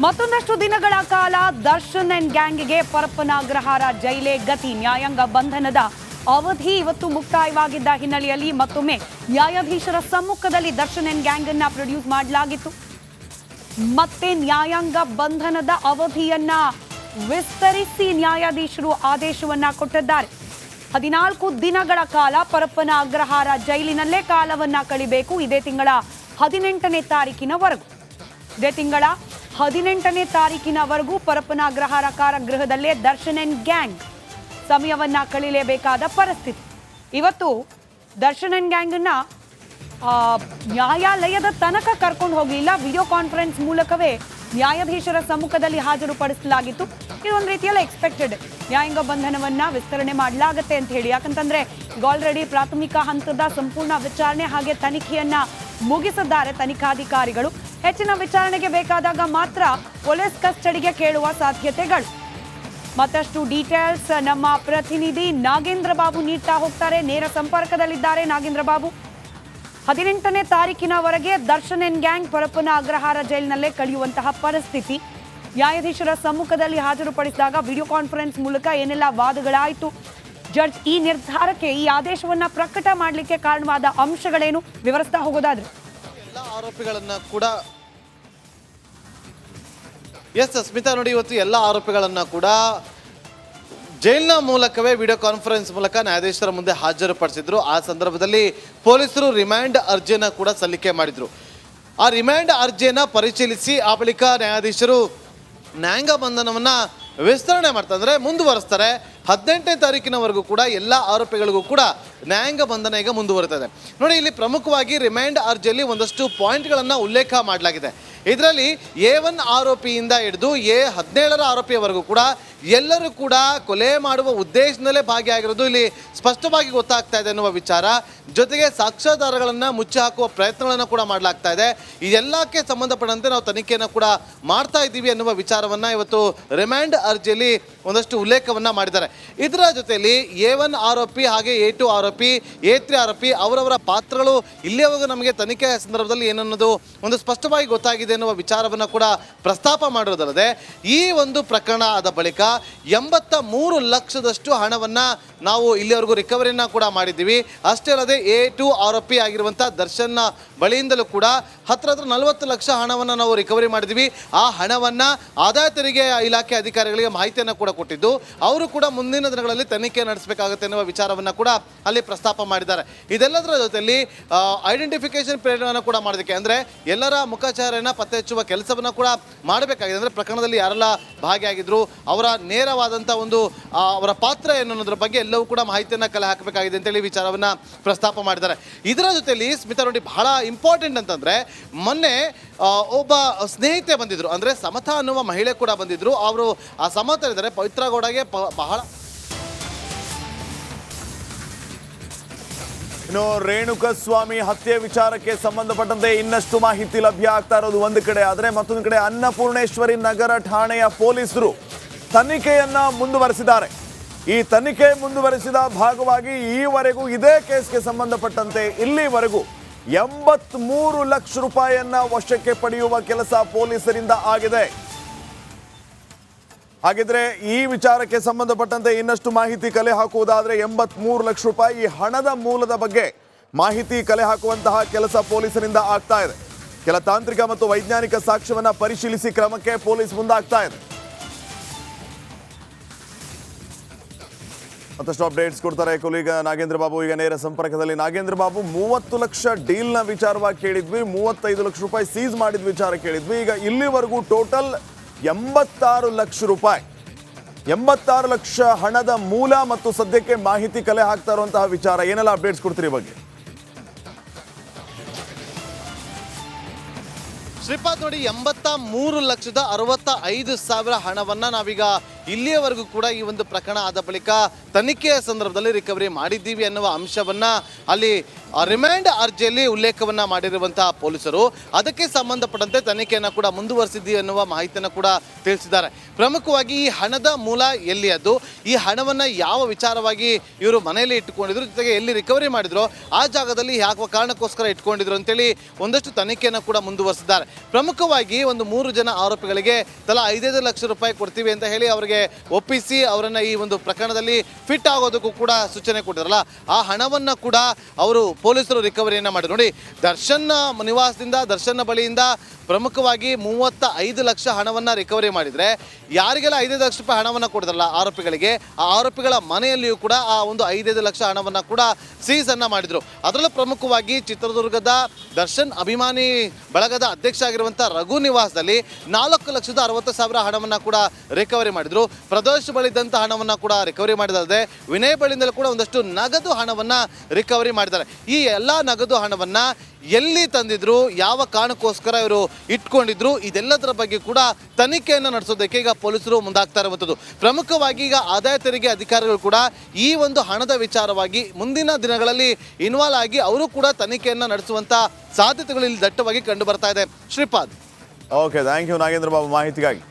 ಮತ್ತೊಂದಷ್ಟು ದಿನಗಳ ಕಾಲ ದರ್ಶನ್ ಅಂಡ್ ಗ್ಯಾಂಗ್ಗೆ ಪರಪ್ಪನ ಅಗ್ರಹಾರ ಜೈಲೇ ಗತಿ. ನ್ಯಾಯಾಂಗ ಬಂಧನದ ಅವಧಿ ಇವತ್ತು ಮುಕ್ತಾಯವಾಗಿದ್ದ ಹಿನ್ನೆಲೆಯಲ್ಲಿ ಮತ್ತೊಮ್ಮೆ ನ್ಯಾಯಾಧೀಶರ ಸಮ್ಮುಖದಲ್ಲಿ ದರ್ಶನ್ ಅಂಡ್ ಗ್ಯಾಂಗ್ ಅನ್ನ ಪ್ರೊಡ್ಯೂಸ್ ಮಾಡಲಾಗಿತ್ತು. ಮತ್ತೆ ನ್ಯಾಯಾಂಗ ಬಂಧನದ ಅವಧಿಯನ್ನ ವಿಸ್ತರಿಸಿ ನ್ಯಾಯಾಧೀಶರು ಆದೇಶವನ್ನ ಕೊಟ್ಟಿದ್ದಾರೆ. 14 ದಿನಗಳ ಕಾಲ ಪರಪ್ಪನ ಅಗ್ರಹಾರ ಜೈಲಿನಲ್ಲೇ ಕಾಲವನ್ನ ಕಳಿಬೇಕು. ಇದೇ ತಿಂಗಳ 18ನೇ ತಾರೀಕಿನವರೆಗೂ ಪರಪ್ಪನ ಅಗ್ರಹಾರ ಕಾರಾಗೃಹದಲ್ಲೇ ದರ್ಶನ್ ಅಂಡ್ ಗ್ಯಾಂಗ್ ಸಮಯವನ್ನ ಕಳಿಲೇಬೇಕಾದ ಪರಿಸ್ಥಿತಿ. ಇವತ್ತು ದರ್ಶನ್ ಅಂಡ್ ಗ್ಯಾಂಗ್ ಅನ್ನ ನ್ಯಾಯಾಲಯದ ತನಕ ಕರ್ಕೊಂಡು ಹೋಗಲಿಲ್ಲ, ವಿಡಿಯೋ ಕಾನ್ಫರೆನ್ಸ್ ಮೂಲಕವೇ ನ್ಯಾಯಾಧೀಶರ ಸಮ್ಮುಖದಲ್ಲಿ ಹಾಜರುಪಡಿಸಲಾಗಿತ್ತು. ಇದೊಂದು ರೀತಿಯಲ್ಲಿ ಎಕ್ಸ್ಪೆಕ್ಟೆಡ್. ನ್ಯಾಯಾಂಗ ಬಂಧನವನ್ನ ವಿಸ್ತರಣೆ ಮಾಡಲಾಗುತ್ತೆ ಅಂತ ಹೇಳಿ, ಯಾಕಂತಂದ್ರೆ ಈಗ ಆಲ್ರೆಡಿ ಪ್ರಾಥಮಿಕ ಹಂತದ ಸಂಪೂರ್ಣ ವಿಚಾರಣೆ ಹಾಗೆ ತನಿಖೆಯನ್ನ ಮುಗಿಸಿದ್ದಾರೆ ತನಿಖಾಧಿಕಾರಿಗಳು. ಹೆಚ್ಚಿನ ವಿಚಾರಣೆಗೆ ಬೇಕಾದಾಗ ಮಾತ್ರ ಪೊಲೀಸ್ ಕಸ್ಟಡಿಗೆ ಕೇಳುವ ಸಾಧ್ಯತೆಗಳು. ಮತ್ತಷ್ಟು ಡೀಟೇಲ್ಸ್ ನಮ್ಮ ಪ್ರತಿನಿಧಿ ನಾಗೇಂದ್ರ ಬಾಬು ನೀಡ್ತಾ ಹೋಗ್ತಾರೆ. ನೇರ ಸಂಪರ್ಕದಲ್ಲಿದ್ದಾರೆ ನಾಗೇಂದ್ರ ಬಾಬು. 18ನೇ ತಾರೀಕಿನವರೆಗೆ ದರ್ಶನ್ ಅಂಡ್ ಗ್ಯಾಂಗ್ ಪರಪ್ಪನ ಅಗ್ರಹಾರ ಜೈಲಿನಲ್ಲೇ ಕಳೆಯುವಂತಹ ಪರಿಸ್ಥಿತಿ. ನ್ಯಾಯಾಧೀಶರ ಸಮ್ಮುಖದಲ್ಲಿ ಹಾಜರುಪಡಿಸಿದಾಗ ವಿಡಿಯೋ ಕಾನ್ಫರೆನ್ಸ್ ಮೂಲಕ ಏನೆಲ್ಲ ವಾದಗಳಾಯಿತು, ಜಡ್ಜ್ ಈ ನಿರ್ಧಾರಕ್ಕೆ ಈ ಆದೇಶವನ್ನ ಪ್ರಕಟ ಮಾಡಲಿಕ್ಕೆ ಕಾರಣವಾದ ಅಂಶಗಳೇನು, ವಿವರಿಸ್ತಾ ಹೋಗೋದಾದ್ರೆ. ಎಲ್ಲ ಆರೋಪಿಗಳನ್ನ ಕೂಡ ಸ್ಮಿತಾ ನೋಡಿ, ಇವತ್ತು ಎಲ್ಲ ಆರೋಪಿಗಳನ್ನ ಕೂಡ ಜೈಲಿನ ಮೂಲಕವೇ ವಿಡಿಯೋ ಕಾನ್ಫರೆನ್ಸ್ ಮೂಲಕ ನ್ಯಾಯಾಧೀಶರ ಮುಂದೆ ಹಾಜರುಪಡಿಸಿದ್ರು. ಆ ಸಂದರ್ಭದಲ್ಲಿ ಪೊಲೀಸರು ರಿಮ್ಯಾಂಡ್ ಅರ್ಜಿಯನ್ನು ಕೂಡ ಸಲ್ಲಿಕೆ ಮಾಡಿದ್ರು. ಆ ರಿಮ್ಯಾಂಡ್ ಅರ್ಜಿಯನ್ನು ಪರಿಶೀಲಿಸಿ ಆ ಬಳಿಕ ನ್ಯಾಯಾಧೀಶರು ನ್ಯಾಯಾಂಗ ಬಂಧನವನ್ನು ವಿಸ್ತರಣೆ ಮಾಡ್ತಾರೆ, ಅಂದರೆ ಮುಂದುವರಿಸ್ತಾರೆ. 18ನೇ ತಾರೀಕಿನವರೆಗೂ ಕೂಡ ಎಲ್ಲ ಆರೋಪಿಗಳಿಗೂ ಕೂಡ ನ್ಯಾಯಾಂಗ ಬಂಧನ ಈಗ ಮುಂದುವರಿತದೆ. ನೋಡಿ, ಇಲ್ಲಿ ಪ್ರಮುಖವಾಗಿ ರಿಮ್ಯಾಂಡ್ ಅರ್ಜಿಯಲ್ಲಿ ಒಂದಷ್ಟು ಪಾಯಿಂಟ್ಗಳನ್ನು ಉಲ್ಲೇಖ ಮಾಡಲಾಗಿದೆ. ಇದರಲ್ಲಿ A1 ಆರೋಪಿಯಿಂದ ಹಿಡಿದು A17 ಆರೋಪಿಯವರೆಗೂ ಕೂಡ ಎಲ್ಲರೂ ಕೂಡ ಕೊಲೆ ಮಾಡುವ ಉದ್ದೇಶದಲ್ಲೇ ಭಾಗಿಯಾಗಿರೋದು ಇಲ್ಲಿ ಸ್ಪಷ್ಟವಾಗಿ ಗೊತ್ತಾಗ್ತಾ ಇದೆ ಎನ್ನುವ ವಿಚಾರ. ಜೊತೆಗೆ ಸಾಕ್ಷ್ಯಾಧಾರಗಳನ್ನು ಮುಚ್ಚಿ ಹಾಕುವ ಪ್ರಯತ್ನಗಳನ್ನು ಕೂಡ ಮಾಡಲಾಗ್ತಾ ಇದೆ. ಇದೆಲ್ಲಕ್ಕೆ ಸಂಬಂಧಪಟ್ಟಂತೆ ನಾವು ತನಿಖೆಯನ್ನು ಕೂಡ ಮಾಡ್ತಾ ಇದ್ದೀವಿ ಎನ್ನುವ ವಿಚಾರವನ್ನು ಇವತ್ತು ರಿಮ್ಯಾಂಡ್ ಅರ್ಜಿಯಲ್ಲಿ ಒಂದಷ್ಟು ಉಲ್ಲೇಖವನ್ನು ಮಾಡಿದ್ದಾರೆ. ಇದರ ಜೊತೆಯಲ್ಲಿ A1 ಆರೋಪಿ ಹಾಗೆ A2 ಆರೋಪಿ A3 ಆರೋಪಿ ಅವರವರ ಪಾತ್ರಗಳು ಇಲ್ಲಿಯವರೆಗೂ ನಮಗೆ ತನಿಖೆ ಸಂದರ್ಭದಲ್ಲಿ ಏನನ್ನೋದು ಒಂದು ಸ್ಪಷ್ಟವಾಗಿ ಗೊತ್ತಾಗಿದೆ ಎನ್ನುವ ವಿಚಾರವನ್ನು ಕೂಡ ಪ್ರಸ್ತಾಪ ಮಾಡಿರೋದಲ್ಲದೆ, ಈ ಒಂದು ಪ್ರಕರಣ ಆದ ಬಳಿಕ 83 ಲಕ್ಷದಷ್ಟು ಹಣವನ್ನು ನಾವು ಇಲ್ಲಿವರೆಗೂ ರಿಕವರಿಯನ್ನು ಕೂಡ ಮಾಡಿದ್ದೀವಿ. ಅಷ್ಟೇ ಅಲ್ಲದೆ A2 ಆರೋಪಿ ಆಗಿರುವಂಥ ದರ್ಶನ್ನ ಬಳಿಯಿಂದಲೂ ಕೂಡ ಹತ್ರ 40 ಲಕ್ಷ ಹಣವನ್ನು ನಾವು ರಿಕವರಿ ಮಾಡಿದ್ದೀವಿ. ಆ ಹಣವನ್ನು ಆದಾಯ ತೆರಿಗೆ ಇಲಾಖೆ ಅಧಿಕಾರಿಗಳಿಗೆ ಮಾಹಿತಿಯನ್ನು ಕೂಡ ಕೊಟ್ಟಿದ್ದು, ಅವರು ಕೂಡ ಮುಂದಿನ ದಿನಗಳಲ್ಲಿ ತನಿಖೆ ನಡೆಸಬೇಕಾಗುತ್ತೆ ಎನ್ನುವ ವಿಚಾರವನ್ನು ಕೂಡ ಅಲ್ಲಿ ಪ್ರಸ್ತಾಪ ಮಾಡಿದ್ದಾರೆ. ಇದೆಲ್ಲದರ ಜೊತೆಯಲ್ಲಿ ಐಡೆಂಟಿಫಿಕೇಶನ್ ಪೀರಿಯಡನ್ನು ಕೂಡ ಮಾಡೋದಕ್ಕೆ, ಅಂದರೆ ಎಲ್ಲರ ಮುಖಚಹರೆಯನ್ನು ಪತ್ತೆ ಹಚ್ಚುವ ಕೆಲಸವನ್ನು ಕೂಡ ಮಾಡಬೇಕಾಗಿದೆ. ಅಂದರೆ ಪ್ರಕರಣದಲ್ಲಿ ಯಾರೆಲ್ಲ ಭಾಗಿಯಾಗಿದ್ರು, ಅವರ ನೇರವಾದಂಥ ಒಂದು ಅವರ ಪಾತ್ರ ಏನು ಅನ್ನೋದ್ರ ಬಗ್ಗೆ ಎಲ್ಲವೂ ಕೂಡ ಮಾಹಿತಿಯನ್ನು ಕಲೆ ಹಾಕಬೇಕಾಗಿದೆ ಅಂತೇಳಿ ವಿಚಾರವನ್ನು ಪ್ರಸ್ತಾಪ ಮಾಡಿದ್ದಾರೆ. ಇದರ ಜೊತೆಯಲ್ಲಿ ಸ್ಮಿತಾ ನೋಡಿ, ಬಹಳ ಇಂಪಾರ್ಟೆಂಟ್ ಅಂತಂದರೆ, ಮೊನ್ನೆ ಒಬ್ಬ ಸ್ನೇಹಿತೆ ಬಂದಿದ್ರು, ಅಂದರೆ ಸಮತಾ ಅನ್ನುವ ಮಹಿಳೆ ಕೂಡ ಬಂದಿದ್ರು. ಅವರು ಆ ಸಮತಾ ಇದ್ದಾರೆ ಪವಿತ್ರ ಗೌಡಗೆ ಬಹಳ. ಇನ್ನು ರೇಣುಕಸ್ವಾಮಿ ಹತ್ಯೆ ವಿಚಾರಕ್ಕೆ ಸಂಬಂಧಪಟ್ಟಂತೆ ಇನ್ನಷ್ಟು ಮಾಹಿತಿ ಲಭ್ಯ ಆಗ್ತಾ ಇರೋದು ಒಂದು ಕಡೆ ಆದರೆ, ಮತ್ತೊಂದು ಕಡೆ ಅನ್ನಪೂರ್ಣೇಶ್ವರಿ ನಗರ ಠಾಣೆಯ ಪೊಲೀಸರು ತನಿಖೆಯನ್ನ ಮುಂದುವರೆಸಿದ್ದಾರೆ. ಈ ತನಿಖೆ ಮುಂದುವರೆಸಿದ ಭಾಗವಾಗಿ ಈವರೆಗೂ ಇದೇ ಕೇಸ್ಗೆ ಸಂಬಂಧಪಟ್ಟಂತೆ ಇಲ್ಲಿವರೆಗೂ 83 ಲಕ್ಷ ರೂಪಾಯಿಯನ್ನ ವಶಕ್ಕೆ ಪಡೆಯುವ ಕೆಲಸ ಪೊಲೀಸರಿಂದ ಆಗಿದೆ. ಹಾಗಿದ್ರೆ ಈ ವಿಚಾರಕ್ಕೆ ಸಂಬಂಧಪಟ್ಟಂತೆ ಇನ್ನಷ್ಟು ಮಾಹಿತಿ ಕಲೆ ಹಾಕುವುದಾದ್ರೆ 83 ಲಕ್ಷ ರೂಪಾಯಿ ಈ ಹಣದ ಮೂಲದ ಬಗ್ಗೆ ಮಾಹಿತಿ ಕಲೆ ಹಾಕುವಂತಹ ಕೆಲಸ ಪೊಲೀಸರಿಂದ ಆಗ್ತಾ ಇದೆ. ಕೆಲ ತಾಂತ್ರಿಕ ಮತ್ತು ವೈಜ್ಞಾನಿಕ ಸಾಕ್ಷ್ಯವನ್ನ ಪರಿಶೀಲಿಸಿ ಕ್ರಮಕ್ಕೆ ಪೊಲೀಸ್ ಮುಂದಾಗ್ತಾ ಇದೆ. ಮತ್ತಷ್ಟು ಅಪ್ಡೇಟ್ಸ್ ಕೊಡ್ತಾರೆ ಕೊಲೀಗ ನಾಗೇಂದ್ರ ಬಾಬು ಈಗ ನೇರ ಸಂಪರ್ಕದಲ್ಲಿ. ನಾಗೇಂದ್ರ ಬಾಬು, 30 ಲಕ್ಷ ಡೀಲ್ನ ವಿಚಾರವಾಗಿ ಕೇಳಿದ್ವಿ, 35 ಲಕ್ಷ ರೂಪಾಯಿ ಸೀಸ್ ಮಾಡಿದ ವಿಚಾರ ಕೇಳಿದ್ವಿ. ಈಗ ಇಲ್ಲಿವರೆಗೂ ಟೋಟಲ್ 86 ಲಕ್ಷ ರೂಪಾಯಿ, 86 ಲಕ್ಷ ಹಣದ ಮೂಲ ಮತ್ತು ಸದ್ಯಕ್ಕೆ ಮಾಹಿತಿ ಕಲೆ ಹಾಕ್ತಾ ಇರುವಂತಹ ವಿಚಾರ, ಏನೆಲ್ಲ ಅಪ್ಡೇಟ್ಸ್ ಕೊಡ್ತೀರಿ ಬಗ್ಗೆ? ಶ್ರೀಪಾದ್ ನೋಡಿ, 83,65,000 ಹಣವನ್ನು ನಾವೀಗ ಇಲ್ಲಿಯವರೆಗೂ ಕೂಡ ಈ ಒಂದು ಪ್ರಕರಣ ಆದ ಬಳಿಕ ತನಿಖೆಯ ಸಂದರ್ಭದಲ್ಲಿ ರಿಕವರಿ ಮಾಡಿದ್ದೀವಿ ಅನ್ನುವ ಅಂಶವನ್ನ ಅಲ್ಲಿ ರಿಮ್ಯಾಂಡ್ ಅರ್ಜಿಯಲ್ಲಿ ಉಲ್ಲೇಖವನ್ನ ಮಾಡಿರುವಂತಹ ಪೊಲೀಸರು ಅದಕ್ಕೆ ಸಂಬಂಧಪಟ್ಟಂತೆ ತನಿಖೆಯನ್ನು ಕೂಡ ಮುಂದುವರಿಸಿದ್ದೀವಿ ಅನ್ನುವ ಮಾಹಿತಿಯನ್ನು ಕೂಡ ತಿಳಿಸಿದ್ದಾರೆ. ಪ್ರಮುಖವಾಗಿ ಈ ಹಣದ ಮೂಲ ಎಲ್ಲಿಯದ್ದು, ಈ ಹಣವನ್ನ ಯಾವ ವಿಚಾರವಾಗಿ ಇವರು ಮನೆಯಲ್ಲಿ ಇಟ್ಟುಕೊಂಡಿದ್ರು, ಜೊತೆಗೆ ಎಲ್ಲಿ ರಿಕವರಿ ಮಾಡಿದ್ರು, ಆ ಜಾಗದಲ್ಲಿ ಯಾವ ಕಾರಣಕ್ಕೋಸ್ಕರ ಇಟ್ಕೊಂಡಿದ್ರು ಅಂತೇಳಿ ಒಂದಷ್ಟು ತನಿಖೆಯನ್ನು ಕೂಡ ಮುಂದುವರಿಸಿದ್ದಾರೆ. ಪ್ರಮುಖವಾಗಿ ಒಂದು 3 ಜನ ಆರೋಪಿಗಳಿಗೆ ತಲಾ 5 ಲಕ್ಷ ರೂಪಾಯಿ ಕೊಡ್ತೀವಿ ಅಂತ ಹೇಳಿ ಅವರಿಗೆ ಒಪ್ಪಿಸಿ ಅವರನ್ನ ಈ ಒಂದು ಪ್ರಕರಣದಲ್ಲಿ ಫಿಟ್ ಆಗೋದಕ್ಕೂ ಕೂಡ ಸೂಚನೆ ಕೊಟ್ಟಿರಲ್ಲ, ಆ ಹಣವನ್ನ ಕೂಡ ಅವರು ಪೊಲೀಸರು ರಿಕವರಿಯನ್ನ ಮಾಡಿದ್ರು. ನೋಡಿ, ದರ್ಶನ್ ನಿವಾಸದಿಂದ, ದರ್ಶನ್ ಬಳಿಯಿಂದ ಪ್ರಮುಖವಾಗಿ 35 ಲಕ್ಷ ಹಣವನ್ನ ರಿಕವರಿ ಮಾಡಿದ್ರೆ, ಯಾರಿಗೆಲ್ಲ 5 ಲಕ್ಷ ರೂಪಾಯಿ ಹಣವನ್ನ ಕೊಡಿದ್ರಲ್ಲ ಆರೋಪಿಗಳಿಗೆ, ಆ ಆರೋಪಿಗಳ ಮನೆಯಲ್ಲಿಯೂ ಕೂಡ ಆ ಒಂದು 5 ಲಕ್ಷ ಹಣವನ್ನ ಕೂಡ ಸೀಸ್ ಅನ್ನ ಮಾಡಿದ್ರು. ಅದರಲ್ಲೂ ಪ್ರಮುಖವಾಗಿ ಚಿತ್ರದುರ್ಗದ ದರ್ಶನ್ ಅಭಿಮಾನಿ ಬಳಗದ ಅಧ್ಯಕ್ಷ ಆಗಿರುವಂತಹ ರಘು ನಿವಾಸದಲ್ಲಿ 4,60,000 ಹಣವನ್ನ ಕೂಡ ರಿಕವರಿ ಮಾಡಿದ್ರು. ಪ್ರದೋಷ್ ಬಳಿದಂತ ಹಣವನ್ನ ಕೂಡ ರಿಕವರಿ ಮಾಡಿದ್ದಾರೆ. ವಿನಯ್ ಬಳಿಯಿಂದಲೂ ಕೂಡ ಒಂದಷ್ಟು ನಗದು ಹಣವನ್ನ ರಿಕವರಿ ಮಾಡಿದ್ದಾರೆ. ಈ ಎಲ್ಲಾ ನಗದು ಹಣವನ್ನ ಎಲ್ಲಿ ತಂದಿದ್ರು, ಯಾವ ಕಾರಣಕ್ಕೋಸ್ಕರ ಇವರು ಇಟ್ಕೊಂಡಿದ್ರು, ಇದೆಲ್ಲದರ ಬಗ್ಗೆ ಕೂಡ ತನಿಖೆಯನ್ನು ನಡೆಸೋದಕ್ಕೆ ಈಗ ಪೊಲೀಸರು ಮುಂದಾಗ್ತಾ ಇರುವಂಥದ್ದು. ಪ್ರಮುಖವಾಗಿ ಈಗ ಆದಾಯ ತೆರಿಗೆ ಅಧಿಕಾರಿಗಳು ಕೂಡ ಈ ಒಂದು ಹಣದ ವಿಚಾರವಾಗಿ ಮುಂದಿನ ದಿನಗಳಲ್ಲಿ ಇನ್ವಾಲ್ವ್ ಆಗಿ ಅವರು ಕೂಡ ತನಿಖೆಯನ್ನು ನಡೆಸುವಂತ ಸಾಧ್ಯತೆಗಳು ಇಲ್ಲಿ ದಟ್ಟವಾಗಿ ಕಂಡು ಬರ್ತಾ ಇದೆ. Shripad. Okay, thank you Nagendra Babu ಮಾಹಿತಿಗಾಗಿ.